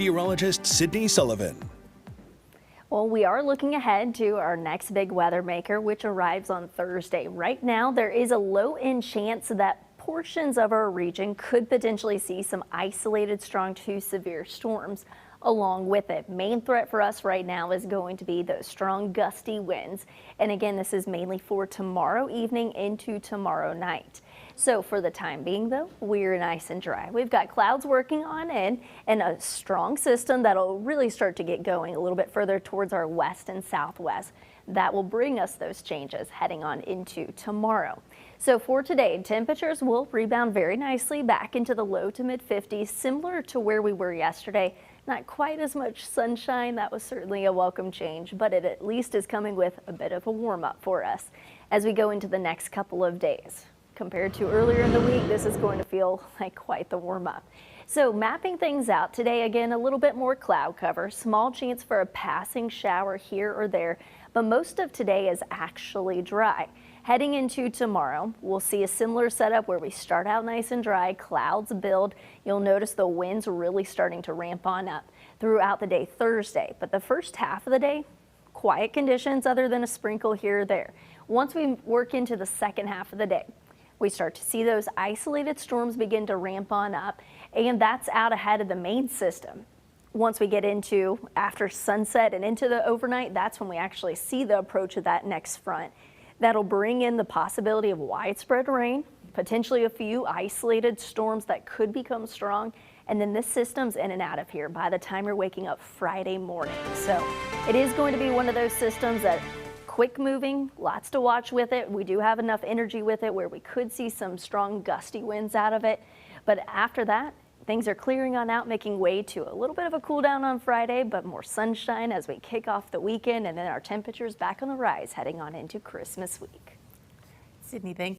Meteorologist Sydney Sullivan. Well, we are looking ahead to our next big weather maker, which arrives on Thursday. Right now, there is a low-end chance that portions of our region could potentially see some isolated strong to severe storms along with it. Main threat for us right now is going to be those strong gusty winds. And again, this is mainly for tomorrow evening into tomorrow night. So for the time being, though, we're nice and dry. We've got clouds working on in and a strong system that'll really start to get going a little bit further towards our west and southwest. That will bring us those changes heading on into tomorrow. So for today, temperatures will rebound very nicely back into the low to mid 50s, similar to where we were yesterday. Not quite as much sunshine. That was certainly a welcome change, but it at least is coming with a bit of a warm up for us as we go into the next couple of days. Compared to earlier in the week, this is going to feel like quite the warm up. So mapping things out today, again, a little bit more cloud cover, small chance for a passing shower here or there, but most of today is actually dry. Heading into tomorrow, we'll see a similar setup where we start out nice and dry, clouds build. You'll notice the winds really starting to ramp on up throughout the day Thursday, but the first half of the day, quiet conditions other than a sprinkle here or there. Once we work into the second half of the day, we start to see those isolated storms begin to ramp on up, and that's out ahead of the main system. Once we get into after sunset and into the overnight, that's when we actually see the approach of that next front. That'll bring in the possibility of widespread rain, potentially a few isolated storms that could become strong, and then this system's in and out of here by the time you're waking up Friday morning. So it is going to be one of those systems that quick moving, lots to watch with it. We do have enough energy with it where we could see some strong gusty winds out of it. But after that, things are clearing on out, making way to a little bit of a cool down on Friday, but more sunshine as we kick off the weekend, and then our temperatures back on the rise heading on into Christmas week. Sydney, thank you.